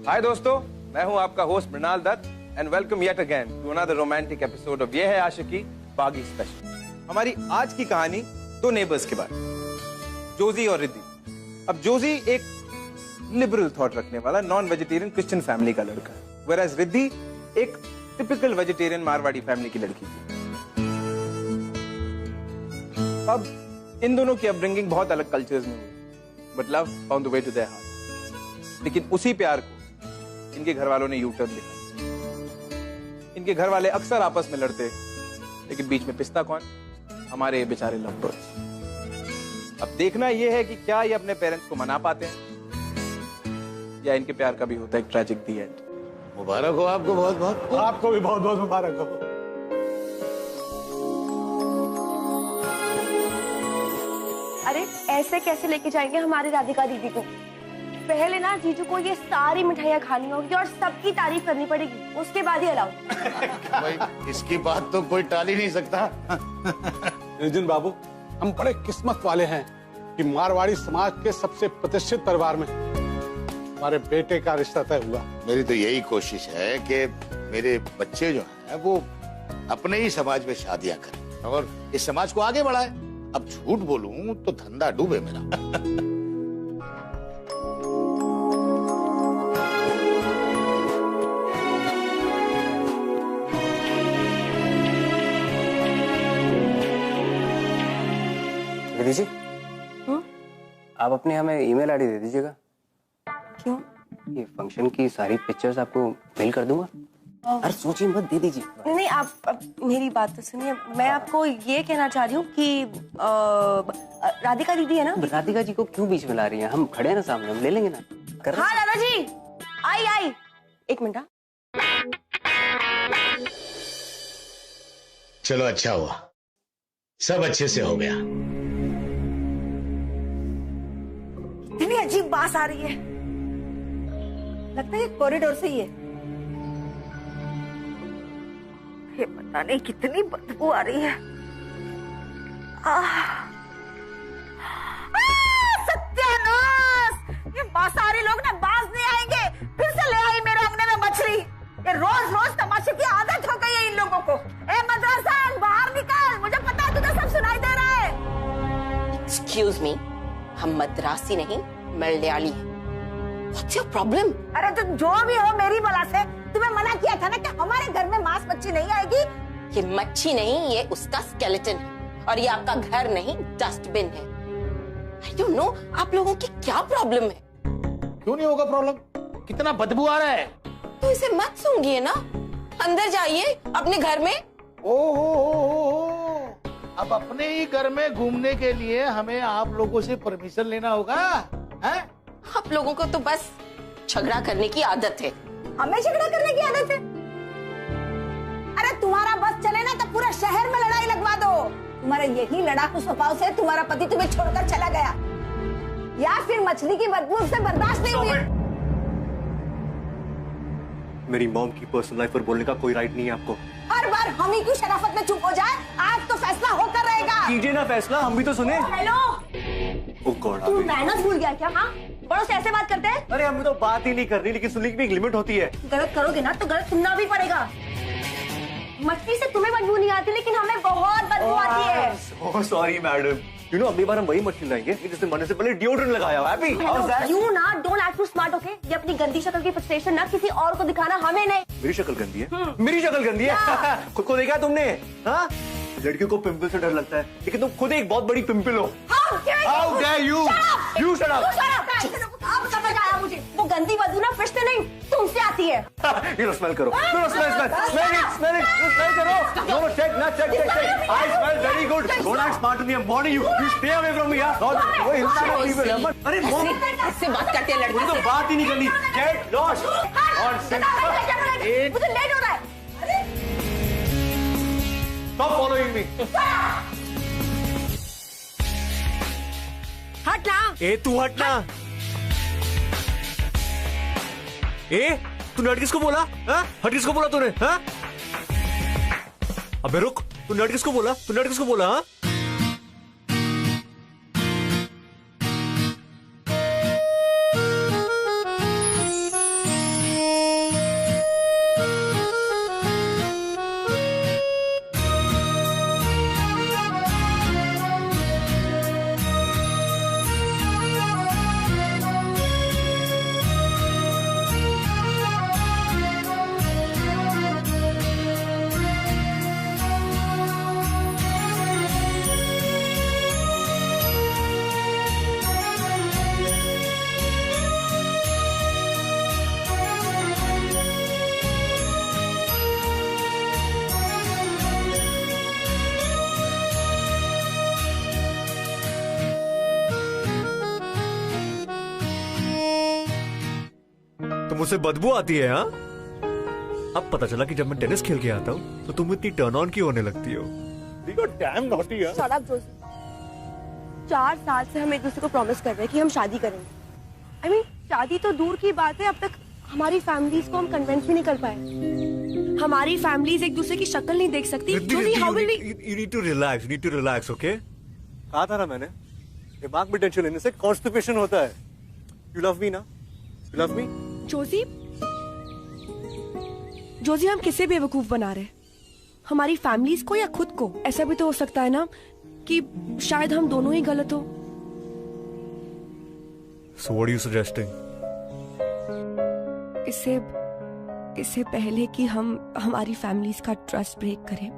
हाय दोस्तों, मैं हूं आपका host Mrinal Dutt and welcome yet again to another romantic episode of Yeh Hai आशिकी बागी स्पेशल। हमारी आज की कहानी दो नेबर्स के बारे में, जोजी और रिद्धि। अब जोजी एक लिबरल थॉट रखने वाला नॉन वेजिटेरियन क्रिश्चियन फैमिली का लड़का है, व्हेयरएज रिद्धि एक टिपिकल वेजिटेरियन मारवाड़ी फैमिली की लड़की थी। अब इन दोनों की अपब्रिंगिंग बहुत अलग कल्चर्स में हुई, but love found the way to their heart. लेकिन उसी प्यार को इनके घर वालों ने यू टर्न दिया। इनके घर वाले अक्सर आपस में लड़ते, लेकिन बीच में पिसता कौन? हमारे बेचारे लव बर्ड्स। अब देखना यह है कि क्या ये अपने पेरेंट्स को मना पाते हैं या इनके प्यार का भी होता है एक ट्रेजिक दी एंड। मुबारक हो आपको, बहुत बहुत। आपको भी बहुत बहुत मुबारक हो। अरे ऐसे कैसे लेके जाएंगे हमारी राधिका दीदी को? पहले ना जीजू को ये सारी मिठाइयाँ खानी होगी और सबकी तारीफ करनी पड़ेगी, उसके बाद ही अलाउ। भाई इसकी बात तो कोई टाल ही नहीं सकता। नितिन बाबू, हम बड़े किस्मत वाले हैं कि मारवाड़ी समाज के सबसे प्रतिष्ठित परिवार में हमारे बेटे का रिश्ता तय हुआ। मेरी तो यही कोशिश है कि मेरे बच्चे जो हैं वो अपने ही समाज में शादियां करें और इस समाज को आगे बढ़ाएं। अब झूठ बोलूं तो धंधा डूबे मेरा। दीदी जी, आप अपने हमें ईमेल आईडी दे दीजिएगा। क्यों? ये फंक्शन की सारी पिक्चर्स आपको मेल कर दूंगा। अरे सोचिए मत, दे दीजिए। नहीं नहीं, आप मेरी बात तो सुनिए। मैं आपको ये कहना चाह रही हूँ कि राधिका दीदी है ना। राधिका जी को क्यों बीच में ला रही हैं? हम खड़े हैं ना सामने, हम ले लेंगे ना। हाँ दादाजी, आई एक मिनट। चलो अच्छा हुआ, सब अच्छे से हो गया। इतनी अजीब बात आ रही है, लगता है ये कॉरिडोर से ही है। ये पता नहीं कितनी बदबू आ रही है। सत्यानाश! ये मांसाहारी लोग ना बाज नहीं आएंगे। फिर से ले आई मेरे अंगने में मछली। ये रोज रोज तमाशे की आदत हो गई है इन लोगों को। ए मद्रासन, बाहर निकल, मुझे पता है तुझे सब सुनाई दे रहा है। एक्सक्यूज मी, हम मद्रासी नहीं मलयाली हैं। What's your problem? अरे तो जो भी हो, मेरी बला से तुम्हें मना किया था ना कि हमारे घर में मांस मच्छी नहीं आएगी। ये मच्छी नहीं, ये उसका स्केलेटन है और ये आपका घर नहीं डस्टबिन है। I don't know, आप लोगों की क्या प्रॉब्लम है? क्यों नहीं होगा प्रॉब्लम? कितना बदबू आ रहा है। तो इसे मत सूंघिए ना, अंदर जाइए अपने घर में। ओहो, अब अपने ही घर में घूमने के लिए हमें आप लोगों से परमिशन लेना होगा, हैं? आप लोगों को तो बस झगड़ा करने की आदत है। हमें झगड़ा करने की आदत है? अरे तुम्हारा बस चले ना तो पूरा शहर में लड़ाई लगवा दो। तुम्हारा यही लड़ाकू स्वभाव से तुम्हारा पति तुम्हें छोड़कर चला गया, या फिर मछली की बदबू से बर्दाश्त नहीं हुई। मेरी मॉम की पर्सनल लाइफ पर बोलने का कोई राइट नहीं है आपको। हर बार हम ही क्यों शराफत में चुप हो जाए? आज तो फैसला होकर रहेगा। कीजिए ना फैसला, हम भी तो सुने। हेलो, ओह गॉड, तू मैनर्स भूल गया क्या? हाँ, बड़ों से ऐसे बात करते हैं? अरे हमें तो बात ही नहीं करनी, लेकिन सुनने की भी एक लिमिट होती है। गलत करोगे ना तो गलत सुनना भी पड़ेगा। मछली से तुम्हें बदबू नहीं आती, लेकिन हमें बहुत बदबू आती है। Oh sorry madam, you know अगली बार हम वही मछली लाएंगे जिसने मरने से पहले डिओड्रेंट लगाया हुआ है। यू ना don't act too smart, okay? ये अपनी गंदी शक्ल की फ्रस्ट्रेशन ना किसी और को दिखाना, हमें नहीं। मेरी शक्ल गंदी है? मेरी शक्ल गंदी है? खुद को देखा तुमने? हाँ, लड़कियों को पिंपल से डर लगता है, लेकिन तुम खुद एक बहुत बड़ी पिंपल हो। How dare you? You shut up! अब समझ आया मुझे, वो गंदी बदबू ना फिश से नहीं तुमसे आती है। You know, smell करो। You know, smell करो। No, check. I smell very good. Don't act smart to me. I'm warning you. You stay away from me, यार। वो हिंसा। अरे मॉम, इससे बात करते हैं लड़के मुझे तो बात ही नहीं करनी। Get lost. मुझे लेट हो रहा है। Stop following me. हट ना। ए तू हटना। ए तूने हट किसको बोला? हाँ? हट किसको बोला तूने? हाँ? अबे रुक, तूने हट किसको बोला? तूने हट किसको बोला? हाँ? तो मुझसे बदबू आती है? हाँ, अब पता चला कि जब मैं टेनिस खेल के आता हूँ तो तुम इतनी टर्न ऑन क्यों होने लगती हो? डैम नॉटी यार। Shut up Joshi. 4 साल से हम एक दूसरे को प्रॉमिस कर रहे हैं कि हम शादी करेंगे। I mean, शादी तो दूर की बात है, अब तक हमारी फैमिलीज को हम कन्विंस भी नहीं कर पाए। हमारी फैमिलीज एक दूसरे की शक्ल नहीं देख सकती। You need to relax. You need to relax, okay? कहा था ना मैंने, दिमाग में टेंशन लेने से कॉन्स्टिपेशन होता है। You love me ना? You love me? जोशी हम किसे बेवकूफ बना रहे? हमारी फैमिलीज को या खुद को? ऐसा भी तो हो सकता है ना कि शायद हम दोनों ही गलत हो। So what are you suggesting? इससे पहले कि हम हमारी फैमिलीज का ट्रस्ट ब्रेक करें,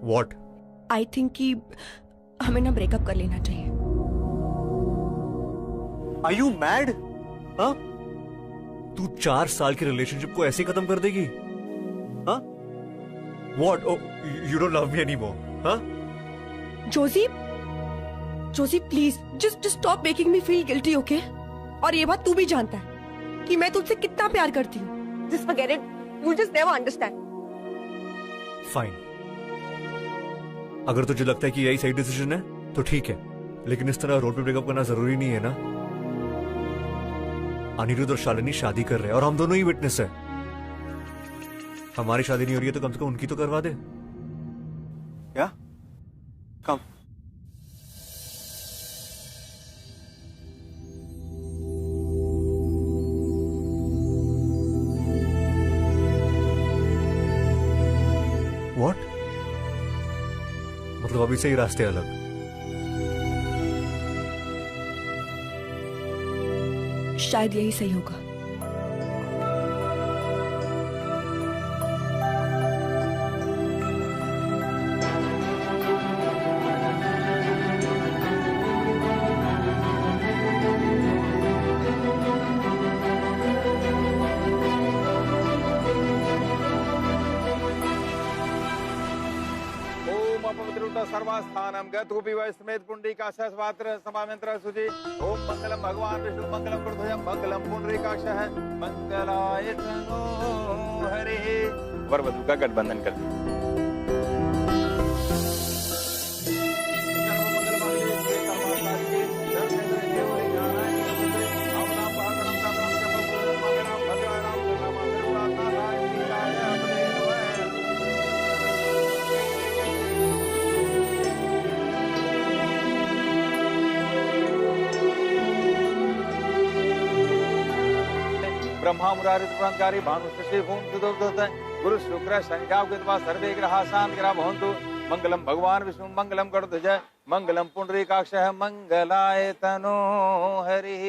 What? आई थिंक कि हमें ना ब्रेकअप कर लेना चाहिए। Are you mad? हाँ? तू 4 साल की रिलेशनशिप को ऐसे खत्म कर देगी? हाँ? What? Oh, you don't love me anymore? हाँ? Joshi please just stop making me feel guilty, okay? और ये बात तू भी जानता है कि मैं तुझसे कितना प्यार करती हूँ। Just forget it, you just never understand. Fine. अगर तुझे लगता है कि यही सही डिसीजन है तो ठीक है, लेकिन इस तरह रोड पे ब्रेकअप करना जरूरी नहीं है ना। अनिरुद्ध और शालिनी शादी कर रहे हैं और हम दोनों ही विटनेस है। हमारी शादी नहीं हो रही है तो कम से कम उनकी तो करवा दे। क्या? कम। What? मतलब अभी से ही रास्ते अलग। शायद यही सही होगा। सर्वस्थानम गतुपि वैस्मेत पुंडरीकाक्षः स्वात्र समामंत्र सुजि। ओम मंगलम भगवान विष्णु मंगलम कृतोयम मंगलम पुंडरीकाक्षः मंगलाय तनो हरिः। वर वधु का गठबंधन कर दिया। ब्रह्मा मुरारी त्रिपुरांतकारी भानु शशि भूम सुदोदत गुरु शुक्र संज्ञा कृत्वा सर्वे ग्रहा शांत ग्रह भवन्तु। मंगलम भगवान विष्णु मंगलम गरुड़ध्वज मंगलम पुंडरीकाक्षः मंगलाय तनो हरिः।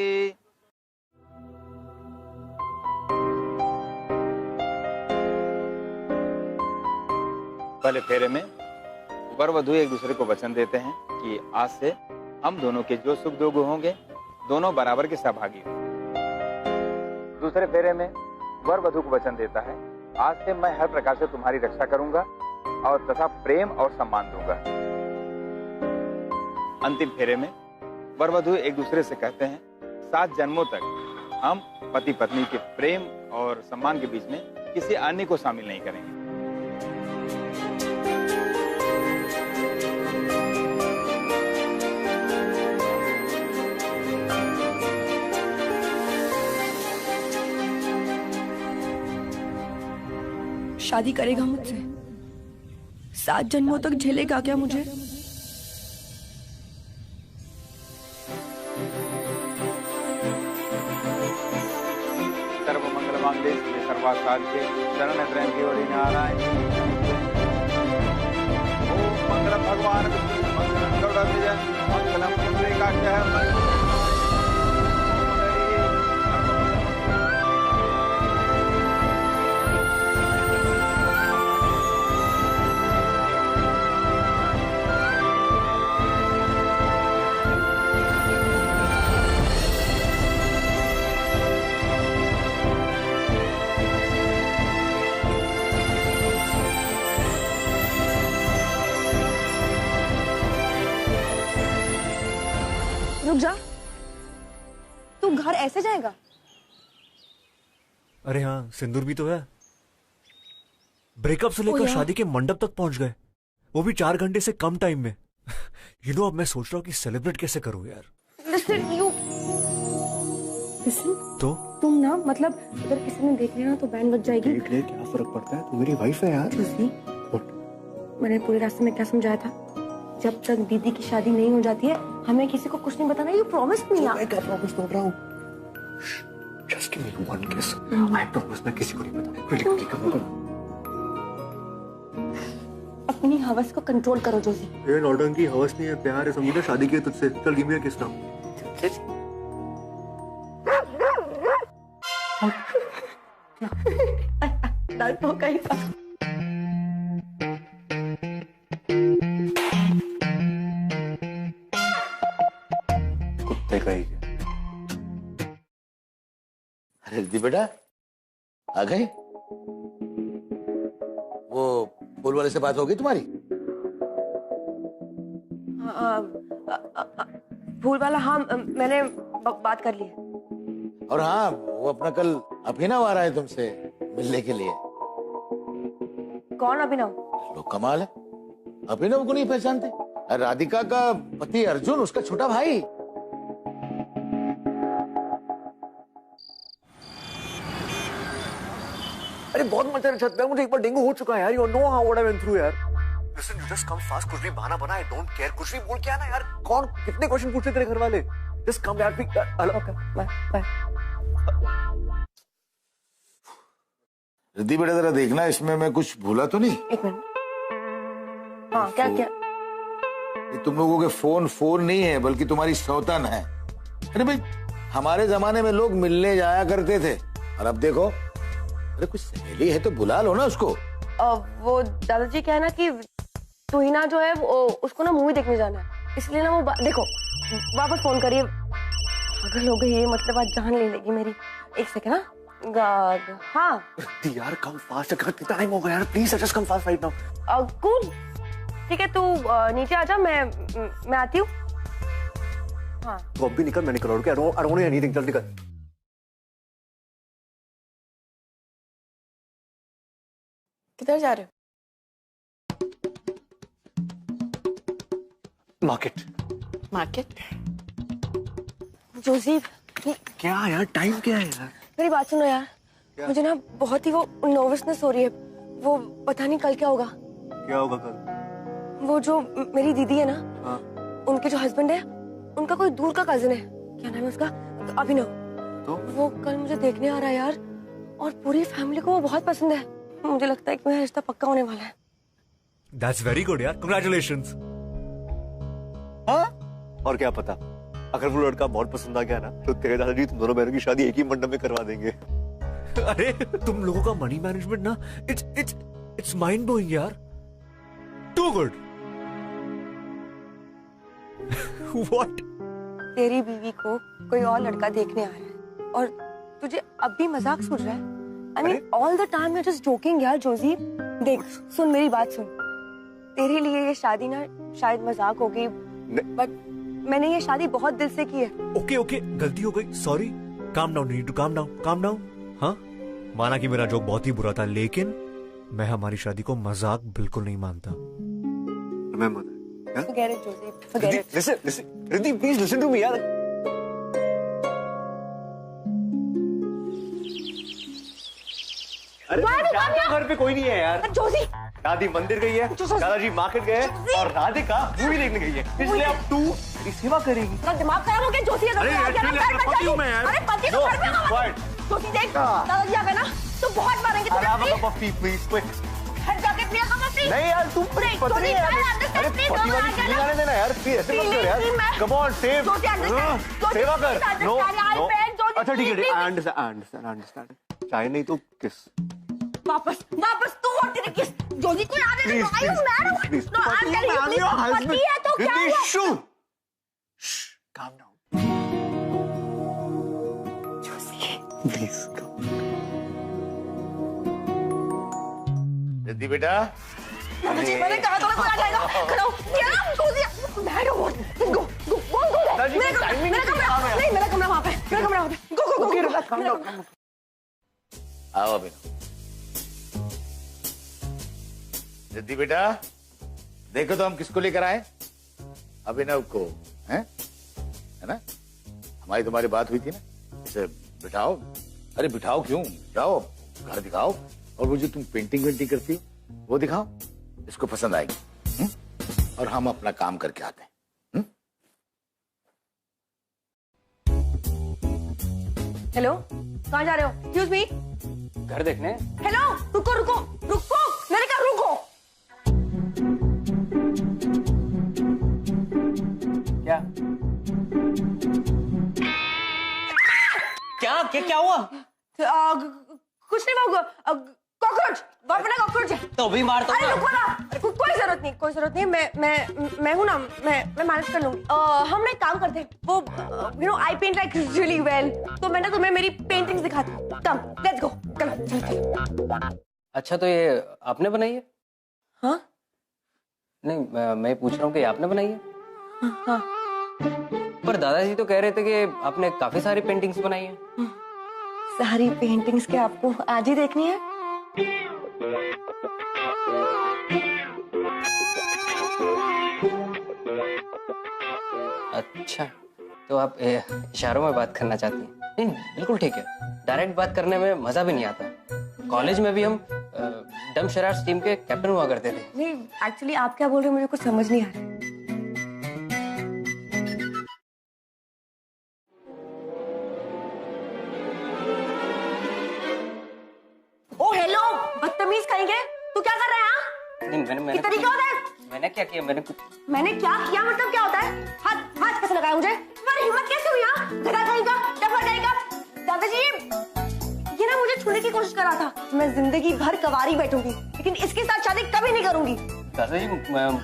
पहले फेरे में वर वधु एक दूसरे को वचन देते हैं कि आज से हम दोनों के जो सुख दुख होंगे दोनों बराबर के सहभागी होंगे। दूसरे फेरे में वर वधु को वचन देता है, आज से मैं हर प्रकार से तुम्हारी रक्षा करूंगा और तथा प्रेम और सम्मान दूंगा। अंतिम फेरे में वर वधु एक दूसरे से कहते हैं, 7 जन्मों तक हम पति पत्नी के प्रेम और सम्मान के बीच में किसी अन्य को शामिल नहीं करेंगे। शादी करेगा मुझसे? 7 जन्मों तक झेलेगा क्या मुझे? सर्वमंगल मांगल्ये शिवे सर्वार्थसाधिके शरण्य त्र्यंबके नारायणी। ओम मंगलम भगवान विष्णु मंगलम गरुड़ध्वज मंगलम पुंडरीकाक्षः। रुक जा, तू घर ऐसे जाएगा? अरे हाँ, सिंदूर भी तो है। ब्रेकअप से लेकर शादी के मंडप तक पहुंच गए, वो भी 4 घंटे से कम टाइम में। अब मैं सोच रहा हूँ कि सेलिब्रेट कैसे करूँ यार। Listen, तो तुम ना मतलब अगर किसी ने देख लिया ना तो बैंड बज जाएगी। देख ले, क्या फर्क पड़ता है, तू मेरी वाइफ है यार। मैंने पूरे रास्ते में क्या समझाया था? जब तक दीदी की शादी नहीं हो जाती है हमें किसी को कुछ नहीं बताना। यू प्रॉमिस मी यार। मैं क्या प्रॉमिस तोड़ रहा हूँ? जस्ट गिव मी वन किस। आई प्रॉमिस मैं किसी को नहीं बताऊंगा। अपनी हवस को कंट्रोल करो जोशी। ये नौटंकी हवस नहीं है, प्यार है। समझी ना, शादी की है तुझसे। चल गिव मी अ किस नाउ। कुत्ते का ही है। अरे रिद्धि बेटा, आ गए? वो फूल वाले से बात हो गई तुम्हारी? फूल वाला? हाँ, मैंने बात कर ली है। और हाँ, वो अपना कल अभिनव आ रहा है तुमसे मिलने के लिए। कौन अभिनव? लोग कमाल है, अभिनव को नहीं पहचानते? राधिका का पति अर्जुन, उसका छोटा भाई। अरे बहुत मजा छत पे, मुझे एक बार डेंगू हो चुका है यार। You know how what I went through यार। Listen, you just come fast. कुछ भी बहाना बना, आई डोंट केयर। कुछ भी बोल के आना यार। कौन कितने क्वेश्चन पूछते तेरे घर वाले? जस्ट कम यार। बाय। रिद्धि बेटा जरा देखना, इसमें मैं कुछ भूला तो नहीं? एक मिनट। हाँ, क्या? ये तुम लोगों के फोन नहीं है, बल्कि तुम्हारी सौतन है। अरे भाई, हमारे जमाने में लोग मिलने जाया करते थे, और अब देखो। अरे कुछ सहेली है तो बुला लो ना उसको। वो दादाजी क्या है ना कि तुहिना जो है उसको ना मूवी देखने जाना है, इसलिए ना वो देखो वापस फोन करिए। पागल हो गई है, मतलब आज जान ले लेगी मेरी। एक सेकंड ना। हाँ यार, कम फास्ट। कितना टाइम हो गया यार, please just come fast right now. Cool, ठीक है, तू नीचे आ जा, मैं आती हूँ। हाँ, तो अब भी निकल, मैं निकल। I don't want anything. जल्दी निकल। किधर जा रहे हो? मार्केट। जोशी, क्या यार, टाइम क्या है यार? मेरी बात सुनो यार। मुझे ना बहुत ही वो नर्वसनेस हो रही है। वो पता नहीं कल क्या होगा। क्या होगा कल? वो जो मेरी दीदी है ना, हाँ। उनके जो हस्बैंड है, उनका कोई दूर का कजिन है। क्या नाम है उसका? अभिनव। तो वो कल मुझे देखने आ रहा है यार, और पूरी फैमिली को वो बहुत पसंद है। मुझे लगता है कि मेरा रिश्ता पक्का होने वाला है। That's very good यार, congratulations। हाँ? और क्या पता, अगर वो लड़का बहुत पसंद आ गया ना, तो तेरे दादाजी तुम दोनों बहनों की शादी एक ही मंडप में करवा देंगे। अरे तुम लोगों का मनी मैनेजमेंट ना, इट्स माइंड ब्लोइंग यार। Too good. व्हाट? तेरी बीवी को कोई और लड़का देखने आ रहा है, और तुझे अब भी मजाक सूझ रहा है? I mean, all the time you're just joking यार जोशी। देख, सुन मेरी बात सुन। तेरे लिए ये शादी ना शायद मजाक होगी, बट मैंने ये शादी बहुत दिल से की है। ओके, गलती हो गई, sorry. Calm down, need to calm down. हाँ, माना कि मेरा जोक बहुत ही बुरा था, लेकिन मैं हमारी शादी को मजाक बिल्कुल नहीं मानता। Remember that. Forget it, Josie. Forget it. Listen, Riddhi, please listen to me यार। अरे घर पे कोई नहीं है यार। जोशी, दादी मंदिर गई है, दादाजी मार्केट गए हैं, और राधिका मूवी देखने गई है। इसलिए अब तू मेरी सेवा करेगी। तेरा दिमाग खराब हो गया जोशी। अरे पति हूँ मैं यार। अरे पति को घर में जोशी देख, दादाजी आ गए ना तो बहुत मारेंगे तुझे। Please quick. हट जाके पिया का मत। नहीं यार, तू पति है यार। अरे पति वाली फीलिंग आने देना यार, प्लीज ऐसे मत कर यार। Come on, save. सेवा कर। नो। अच्छा ठीक है, आई अंडरस्टैंड। चाय नहीं तो किस। वापस तू और तेरे किस। जोशी को याद है ना, आई हूं मैं। No, I am telling you, पति है तो क्या हुआ? Calm down. Please come. Riddhi बेटा, मैंने कहा था ना कोई आ जाएगा। खड़ा हो। क्या? जोशी, मैं डोंट गो। मेरा कमरा वहां पे। मेरा कमरा आओ अभिनव। रिद्धि बेटा, देखो तो हम किसको लेकर आए? अभिनव को, है ना? हमारी तुम्हारी बात हुई थी ना, इसे बिठाओ। अरे बिठाओ क्यों, जाओ घर दिखाओ, और वो जो तुम पेंटिंग वेंटिंग करती हो वो दिखाओ, इसको पसंद आएगी। और हम अपना काम करके आते हैं। हेलो, कहाँ जा रहे हो? Excuse me. घर देखने। हेलो, रुको रुको रुको, मैंने कहा रुको। क्या क्या क्या क्या हुआ? कुछ नहीं होगा। कॉकरोच, अपना कॉकरोच है। तो भी मार दो अरे ना। रुको ना, कोई जरूरत नहीं, कोई जरूरत नहीं। मैं हूँ ना, मैं मैनेज कर लूंगी। हम ना एक काम करते हैं, वो you know I paint like really well, तो मैं ना तुम्हें मेरी पेंटिंग्स दिखाती हूँ। Come, let's go, come. अच्छा, तो ये आपने बनाई है? हाँ नहीं, मैं पूछ रहा हूँ कि आपने बनाई है? हाँ। पर दादाजी तो कह रहे थे कि आपने काफी सारी पेंटिंग्स बनाई है। सारी पेंटिंग्स क्या आपको आज ही देखनी है? अच्छा, तो आप इशारों में बात करना चाहती हैं? नहीं, बिल्कुल ठीक है। डायरेक्ट बात करने में मजा भी नहीं आता। कॉलेज में भी हम डम शरारत टीम के कैप्टन हुआ करते थे। नहीं, एक्चुअली आप क्या बोल रहे हो मुझे कुछ समझ नहीं आ रहा है। ओ हेलो, बदतमीज कहेंगे, तू क्या कर रहा है? हाँ? नहीं, मैंने तरीका होता है? मैंने क्या किया? मैंने क्या किया मतलब क्या होता है? हाथ हाथ कैसे लगाया मुझे? तुम्हारी हिम्मत कैसे हुई? हाँ, गधा कहेगा, डफर कहेगा। दादाजी, ये ना मुझे छूने की कोशिश कर रहा था। मैं जिंदगी भर कवारी बैठूंगी, लेकिन इसके साथ शादी कभी नहीं करूंगी। दादाजी,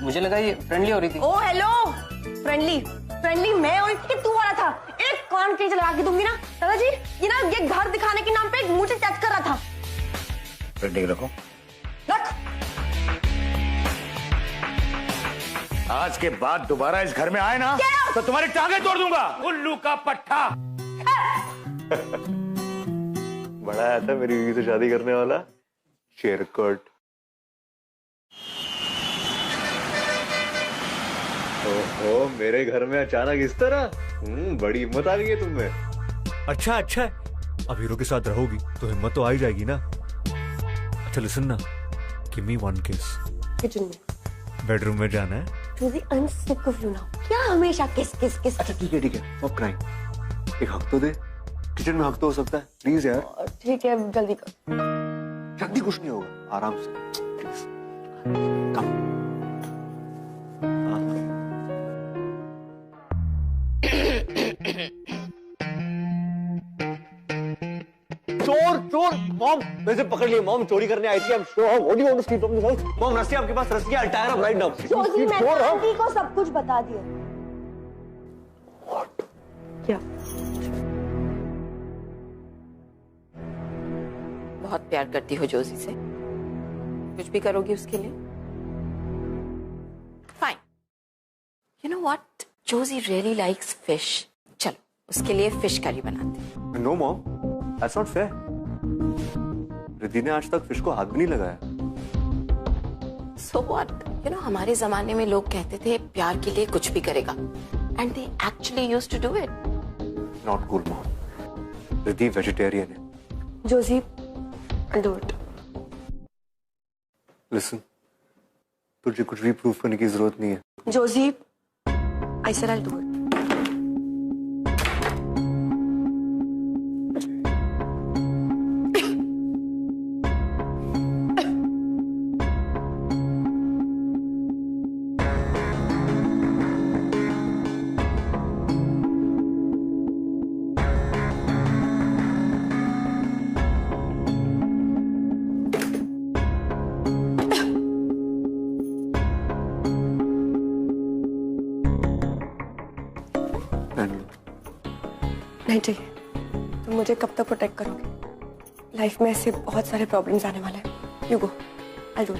मुझे लगा ये फ्रेंडली हो रही थी। ओ हेलो, फ्रेंडली मैं और कि तू हो रहा था। एक कान के लगा के दूंगी ना दादाजी। ये घर दिखाने के नाम पे मुझे टच कर रहा था। पेंटिंग रखो। रख। आज के बाद दोबारा इस घर में आए ना तो तुम्हारी टांगें तोड़ दूंगा, उल्लू का पट्टा। बड़ा आया था मेरी बीवी से शादी करने वाला शेरकट। ओहो, मेरे घर में अचानक इस तरह। बड़ी हिम्मत आ गई है तुममें। अच्छा है, अब हीरो के साथ रहोगी तो हिम्मत तो आ ही जाएगी ना। अच्छा लिसन ना, गिव मी वन किस। किचन में, बेडरूम में जाना है। I'm sick of you now. क्या हमेशा किस किस किस? अच्छा ठीक है, स्टॉप क्राइंग। एक हक तो दे, किचन में हक तो हो सकता है, प्लीज यार। ठीक है, जल्दी कर। जल्दी कुछ नहीं होगा, आराम से प्लीज। कम। चोर मॉम, वैसे पकड़ लिए। मॉम चोरी करने आई थी। I'm sure. What do you want to steal from this house? Mom, रस्सी आपके पास, रस्सी। I'll tie her up right now. Joji, मैंने आंटी को सब कुछ बता दिया। What? क्या? बहुत प्यार करती हो जोजी से, कुछ भी करोगी उसके लिए? Fine. You know what, Joji really likes fish. चलो उसके लिए फिश करी बनाते हैं। No mom, that's not fair. Riddhi ने आज तक फिश को हाथ भी नहीं लगाया। So what? You know, हमारे जमाने में लोग कहते थे प्यार के लिए कुछ भी करेगा, and they actually used to do it. Not cool mom. Riddhi vegetarian है। Joji, I'll do it. Listen, तुझे कुछ भी प्रूफ करने की जरूरत नहीं है। Joji, I said I'll do it. नहीं चाहिए। तुम मुझे कब तक प्रोटेक्ट करोगे? लाइफ में ऐसे बहुत सारे प्रॉब्लम्स आने वाले हैं। You go, I do.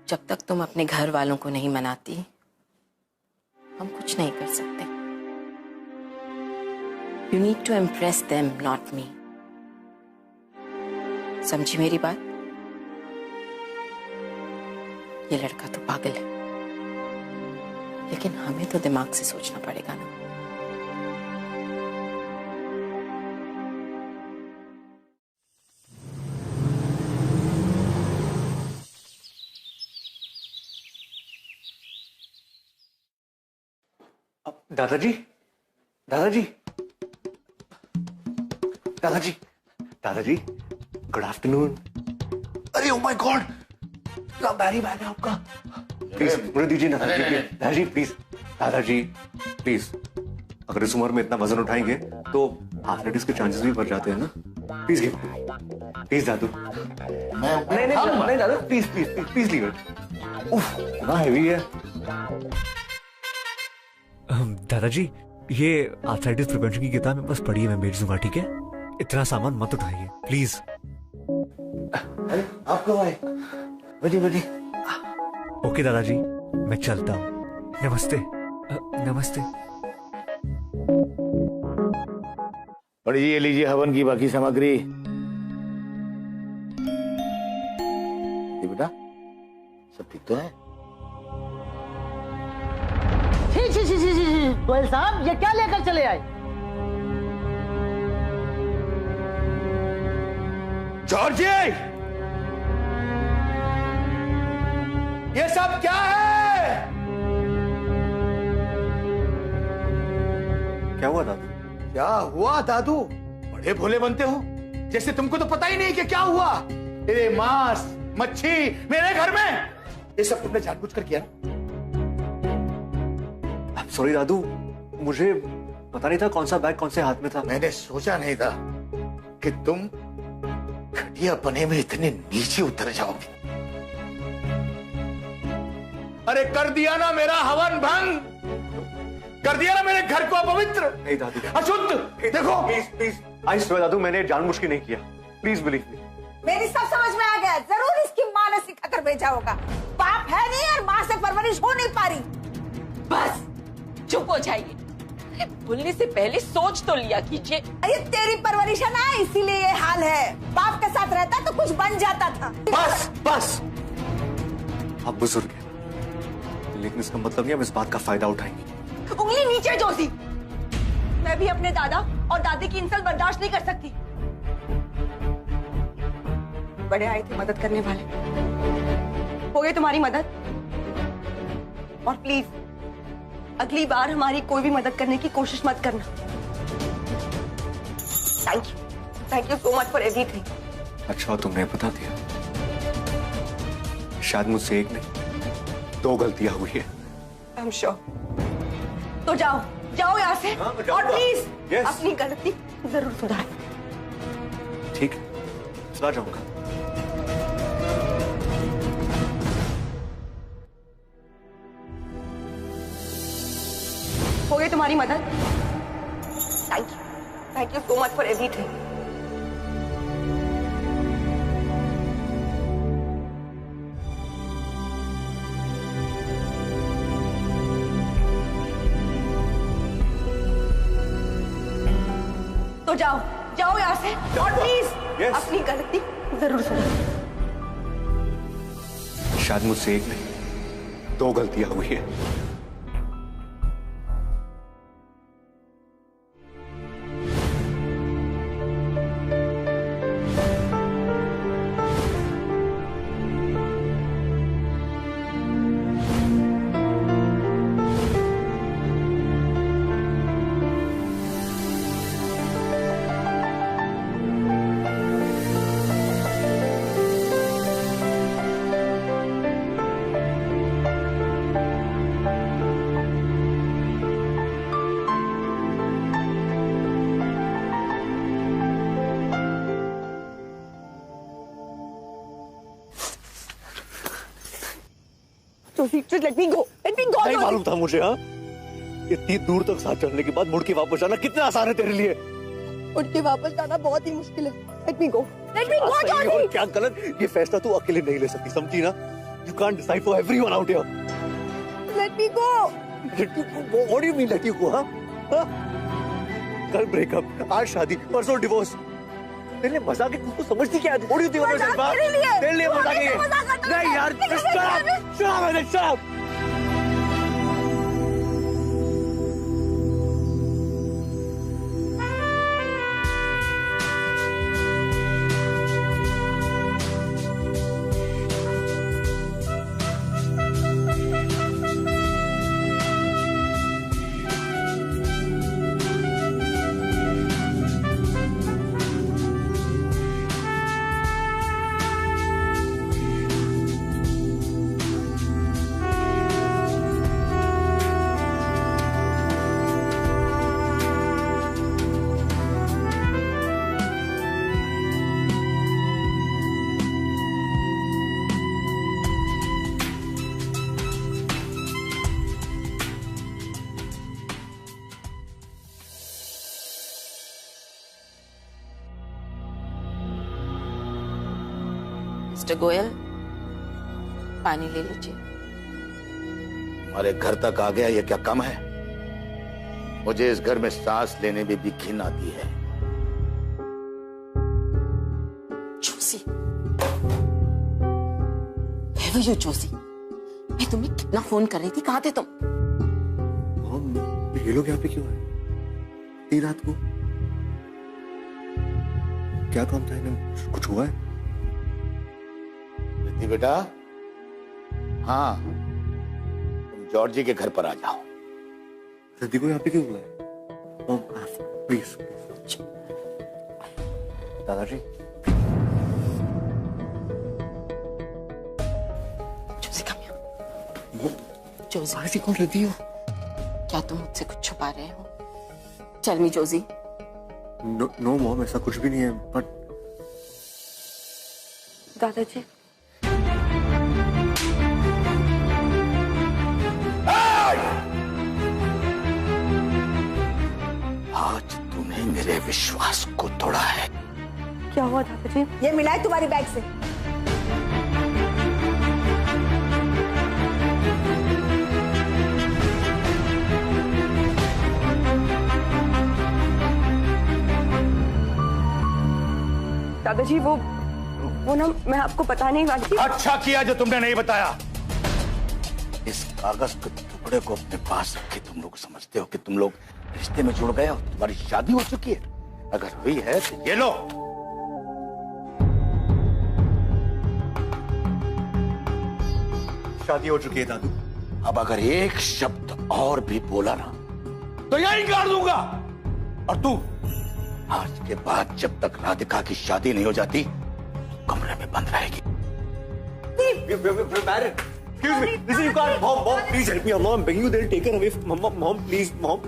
जब तक तुम अपने घर वालों को नहीं मनाती हम कुछ नहीं कर सकते। You need to impress them, not me. समझी मेरी बात? ये लड़का तो पागल है, लेकिन हमें तो दिमाग से सोचना पड़ेगा ना। दादाजी, दादाजी, दादाजी, दादाजी, गुड आफ्टरनून। अरे ओ माय गॉड, क्या बैरी बैग है आपका? प्लीज मुझे दीजिए ना दादाजी, प्लीज दादाजी, प्लीज। अगर इस उम्र में इतना वजन उठाएंगे तो आर्थराइटिस के चांसेस भी बढ़ जाते हैं ना। प्लीज गिव, प्लीज दादू। नहीं नहीं दादू, please please please please leave it. उफ, कितना हेवी है। दादाजी, ये आर्थराइटिस प्रिवेंशन की किताब मेरे पास पड़ी है, मैं भेज दूंगा, ठीक है? इतना सामान मत उठाइए प्लीज। अरे आप कब आए? बड़ी बड़ी। ओके दादाजी, मैं चलता हूँ। नमस्ते। नमस्ते। और ये लीजिए हवन की बाकी सामग्री। ये बेटा सब ठीक तो है? गोयल साहब, ये क्या लेकर चले आए? जॉर्जी, ये सब क्या है? क्या हुआ दादू? क्या हुआ दादू? बड़े भोले बनते हो, जैसे तुमको तो पता ही नहीं कि क्या हुआ। तेरे मांस मच्छी मेरे घर में, ये सब तुमने जानबूझकर किया ना? सॉरी दादू, मुझे पता नहीं था कौन सा बैग कौन से हाथ में था। मैंने सोचा नहीं था कि तुम घटिया बने में इतने नीचे उतर जाओगे। अरे कर दिया ना मेरा हवन भंग, कर दिया ना मेरे घर को अपवित्र। नहीं दादू, अशुद्ध। देखो प्लीज प्लीज, आई स्वेयर दादू, मैंने जानबूझ के नहीं किया। Please believe me. मेरी सब समझ में आ गया, जरूर इसकी माँ ने सिखाकर भेजा होगा। बाप है नहीं और माँ से परवरिश हो नहीं पा रही। बस चुप हो जाइए। अरे बोलने से पहले सोच तो लिया कीजिए। ये तेरी परवरिश है ना, इसीलिए ये हाल है। बाप के साथ रहता तो कुछ बन जाता था। बस बस, आप बुजुर्ग हैं, लेकिन इसका मतलब नहीं हम इस बात का फायदा उठाएंगे। उंगली नीचे जोशी। मैं भी अपने दादा और दादी की इंसल्ट बर्दाश्त नहीं कर सकती। बड़े आए थे मदद करने वाले, हो गई तुम्हारी मदद। और प्लीज अगली बार हमारी कोई भी मदद करने की कोशिश मत करना। Thank you so much for everything. अच्छा तुमने बता दिया, शायद मुझसे एक नहीं 2 गलतियां हुई है। I am sure. तो जाओ जाओ यहाँ से, हाँ, और प्लीज Yes. अपनी गलती जरूर सुधार। ठीक है, चला जाऊंगा। हो गई तुम्हारी मदद। Thank you so much for everything. तो जाओ जाओ यहाँ से, और प्लीज Yes. अपनी गलती जरूर सुधार। शायद मुझसे एक नहीं 2 गलतियां हुई है। Just let me go. Let me go. नहीं मालूम था मुझे। हाँ, इतनी दूर तक साथ चलने के बाद मुड़ के वापस आना कितना आसान है तेरे लिए। उठ के वापस जाना बहुत ही मुश्किल है। Let me go. Let me go, सही और Johnny. क्या गलत, ये फैसला तू अकेले नहीं ले सकती, समझी ना? You can't decide for everyone out here. Let me go. Let you go? What do you mean let you go? हाँ? कल ब्रेकअप, आज शादी, परसों डिवोर्स। तेरे लिए मजाक है, तू समझती क्या है? What do you think of yourself? तेरे लिए मजाक है ये? नहीं यार, shut up, shut up. Mister Goyal, पानी ले लीजिए। हमारे घर तक आ गया, ये क्या कम है? मुझे इस घर में सांस लेने में भी घिन आती है। Joshi, Where were you, Joshi? मैं तुम्हें कितना फोन कर रही थी, कहाँ थे तुम? ये लोग यहाँ पे क्यों आए? इतनी रात को? क्या काम था इन्हें? कुछ हुआ है? रिद्धि बेटा, हाँ, तुम जॉर्जी के घर पर आ जाओ। रिद्धि को यहाँ पे क्यों बुलाया? प्लीज। दादाजी। Joshi come here. जोशी कौन रिद्धि हो? क्या तुम मुझसे कुछ छुपा रहे हो? Tell me Joshi. No mom, ऐसा कुछ भी नहीं है, बट दादाजी, आज तूने मेरे विश्वास को तोड़ा है। क्या हुआ दादाजी? ये मिला है तुम्हारी बैग से। दादाजी वो ना मैं आपको बता नहीं वाली थी। अच्छा किया जो तुमने नहीं बताया। इस कागज के टुकड़े को अपने पास रखे तुम लोग समझते हो कि तुम लोग रिश्ते में जुड़ गए हो, तुम्हारी शादी हो चुकी है। अगर हुई है तो ये लो। शादी हो चुकी है दादू। अब अगर एक शब्द और भी बोला ना तो यही गाड़ दूंगा। और तू आज के बाद जब तक राधिका की शादी नहीं हो जाती तो कमरे में बंद रहेगी। Excuse me, listen, you can't. Mom, please help me. I'm begging you. They'll take her away. Mom, please, Mom.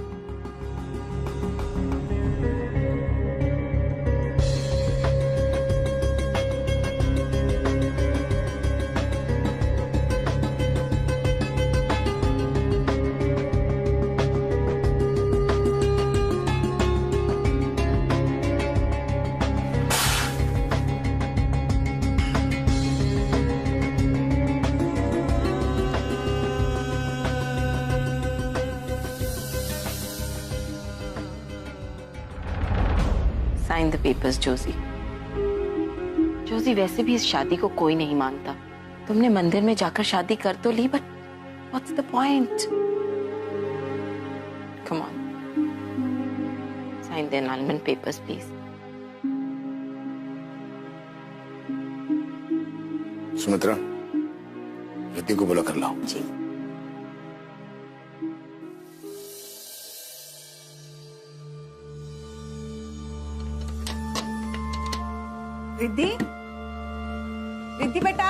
Sign the papers Joshi. Joshi, वैसे भी इस शादी को कोई नहीं मानता। तुमने मंदिर में जाकर शादी कर तो ली, but what's the point? Come on, sign the annulment papers please. Sumitra, Riddhi को बुला कर लाओ। जी। रिद्धि, रिद्धि बेटा,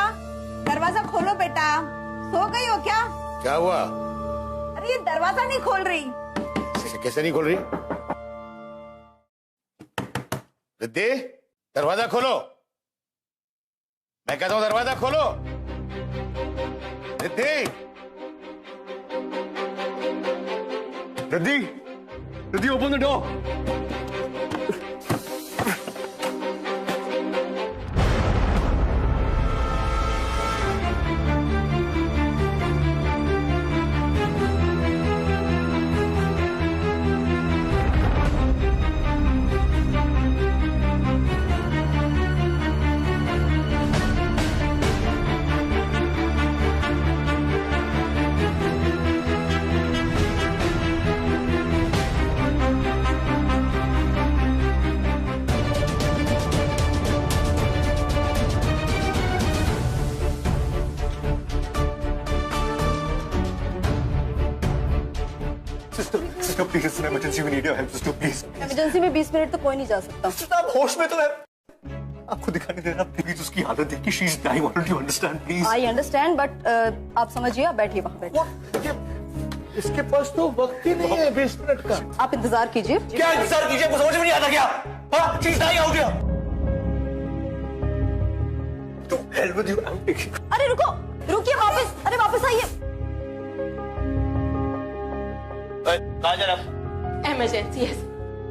दरवाजा खोलो बेटा। सो गई हो क्या? क्या हुआ? अरे ये दरवाजा नहीं खोल रही। कैसे नहीं खोल रही? रिद्धि, दरवाजा खोलो। मैं कहता हूं दरवाजा खोलो। Riddhi, Riddhi, open the door. Sister please, it's an emergency, we need your help sister please. Emergency में 20 मिनट तो कोई नहीं जा सकता। सिस्टर आप होश में तो है, आपको दिखाई नहीं दे रहा? प्लीज उसकी हालत देखिए, she is dying, what do you understand please? I understand but आप समझिए, आप बैठिए वहां बैठिए। इसके पास तो वक्त ही नहीं है 20 मिनट का। आप इंतजार कीजिए। क्या इंतजार कीजिए, आपको समझ में नहीं आता क्या? हाँ, she is dying out here. To hell with you, I am taking. अरे रुको, रुकिए वापस, अरे वापस आइए। कहाँ जा रहा? इमरजेंसी है।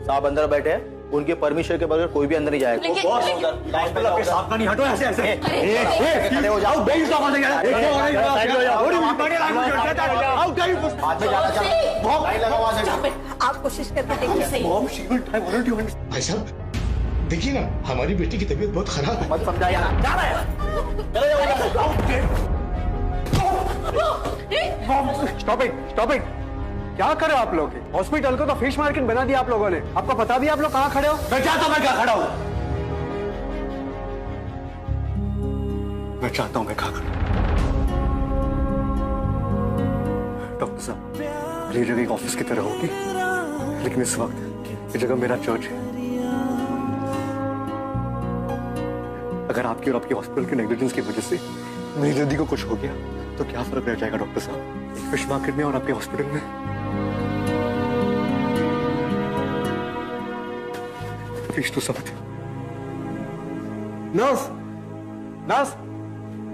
साहब अंदर बैठे हैं, उनके परमिशन के बगैर कोई भी अंदर नहीं जाएगा। लेकिन- बॉस लेकिन- उधर आपके सावधानी हटो ऐसे ऐसे। खड़े हो जाओ। बेइज्जत हो जाएगा। साइड हो जाओ। हाथ में जाना चाहिए। लाइन लगा वहां से। आप कोशिश करके देखिए। Mom, she will die, what do you understand? भाई साहब देखिए ना, हमारी बेटी की तबीयत बहुत खराब है। मत समझा यार, जा रहा है, चले जाओ। Stop it. क्या कर रहे हो आप लोग? हॉस्पिटल को तो फिश मार्केट बना दिया आप लोगों ने। आपको पता भी आप लोग कहाँ खड़े हो? मैं क्या खड़ा हूँ? मैं चाहता हूँ मैं कहाँ खड़ा हूँ। डॉक्टर साहब, ये जगह एक ऑफिस की तरह होगी, लेकिन इस वक्त ये जगह मेरा चर्च है। अगर आपकी और आपके हॉस्पिटल के नेग्लिजेंस की वजह से मेरी जल्दी को कुछ हो गया तो क्या फर्क रह जाएगा डॉक्टर साहब, एक फिश मार्केट में और आपके हॉस्पिटल में? Please do something. Nurse,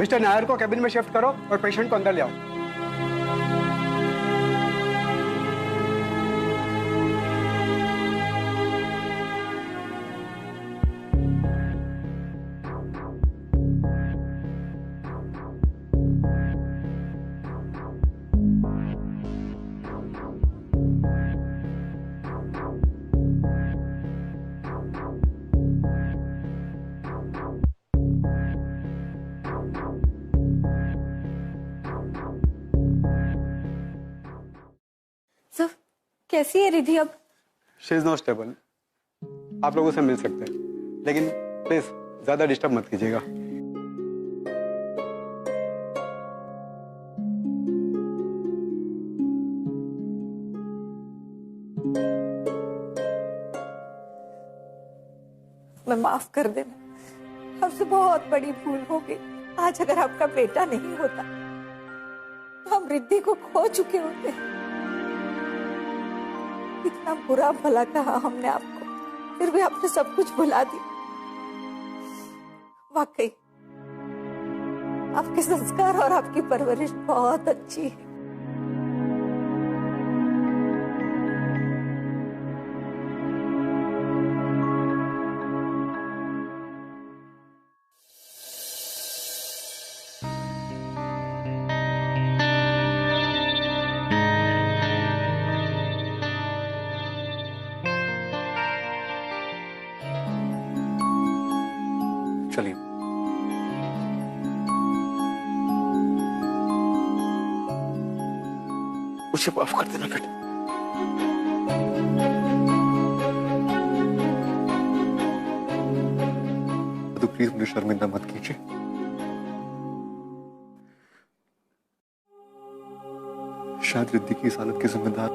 mister Nair को कैबिन में शिफ्ट करो और पेशेंट को अंदर ले आओ। सर, कैसी है रिधि अब? She is not stable. आप लोगों से मिल सकते हैं, लेकिन प्लीज ज्यादा डिस्टर्ब मत कीजिएगा। मैं माफ कर देना, हमसे बहुत बड़ी भूल हो गई। आज अगर आपका बेटा नहीं होता तो हम रिद्धि को खो चुके होते। इतना बुरा भला कहा हमने आपको, फिर भी आपने सब कुछ भुला दिया। वाकई आपके संस्कार और आपकी परवरिश बहुत अच्छी है। चलिए। मुझे माफ कर देना बेटा। तो प्लीज मुझे शर्मिंदा मत कीजिए। शायद रिद्धि की इस हालत की जिम्मेदार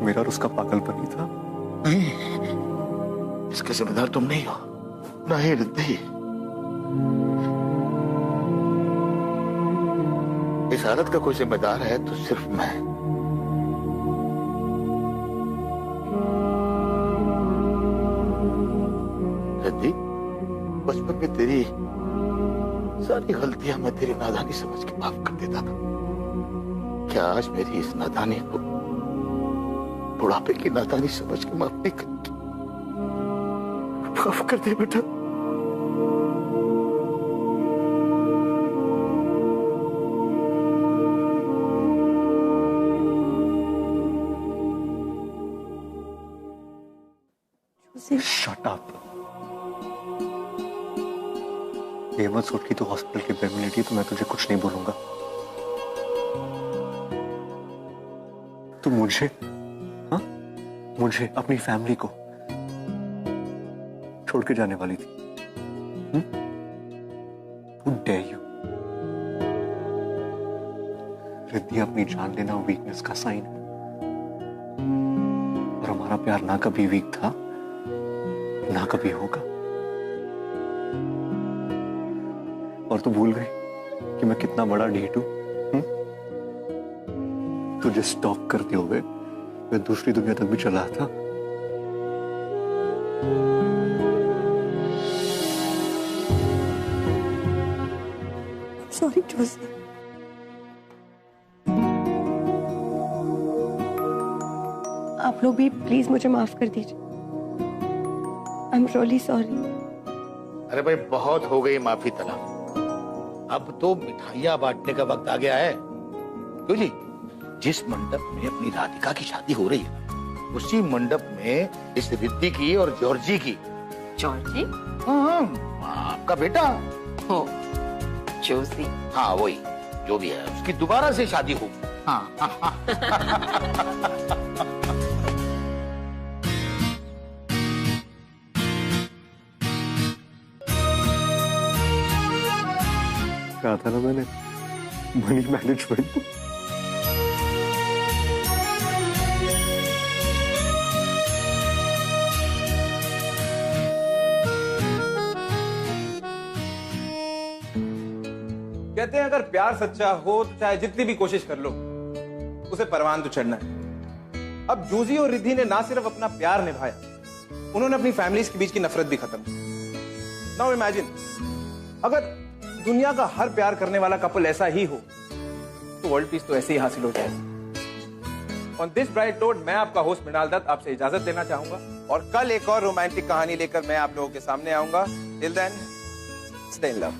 मेरा और उसका पागलपन ही था। नहीं, इसके जिम्मेदार तुम नहीं हो, ना ही रिद्धि। इस हालत का कोई जिम्मेदार है तो सिर्फ मैं। रिद्धि, बचपन में तेरी सारी गलतियां मैं तेरी नादानी समझ के माफ कर देता था। क्या आज मेरी इस नादानी को बुढ़ापे की नादानी समझ के माफ नहीं कर? माफ कर दे बेटा। Shut up. ये मत सोच कि तू हॉस्पिटल के बेड में लेटी तो मैं तुझे कुछ नहीं बोलूंगा। तू मुझे, हाँ, मुझे अपनी फैमिली को छोड़ के जाने वाली थी। Who dare you? रिद्धि, अपनी जान लेना वीकनेस का साइन है। प्यार ना कभी वीक था, ना कभी होगा। और तू भूल गई कि मैं कितना बड़ा ढीठ हूं? तुझे स्टॉक करते हुए मैं दूसरी दुनिया तक भी चला था। सॉरी जोशी। आप लोग भी प्लीज मुझे माफ कर दीजिए। I am really sorry. अरे भाई बहुत हो गई माफी तलब, अब तो मिठाइयां बांटने का वक्त आ गया है। क्यों जी, जिस मंडप में अपनी राधिका की शादी हो रही है उसी मंडप में इस रिद्धि की और जॉर्जी की। जॉर्जी? हाँ, आपका बेटा हो, जोशी। हाँ वही, जो भी है उसकी दोबारा से शादी हो। हाँ कहा था ना मैंने, मनी मैनेजमेंट। कहते हैं अगर प्यार सच्चा हो तो चाहे जितनी भी कोशिश कर लो उसे परवान तो चढ़ना है। अब जोशी और रिद्धि ने ना सिर्फ अपना प्यार निभाया, उन्होंने अपनी फैमिलीज के बीच की नफरत भी खत्म की। नाउ इमेजिन अगर दुनिया का हर प्यार करने वाला कपल ऐसा ही हो तो वर्ल्ड पीस तो ऐसे ही हासिल हो जाएगा। ऑन दिस ब्राइट नोट मैं आपका होस्ट मृणाल दत्त आपसे इजाजत लेना चाहूंगा और कल एक और रोमांटिक कहानी लेकर मैं आप लोगों के सामने आऊंगा। Till then stay in love.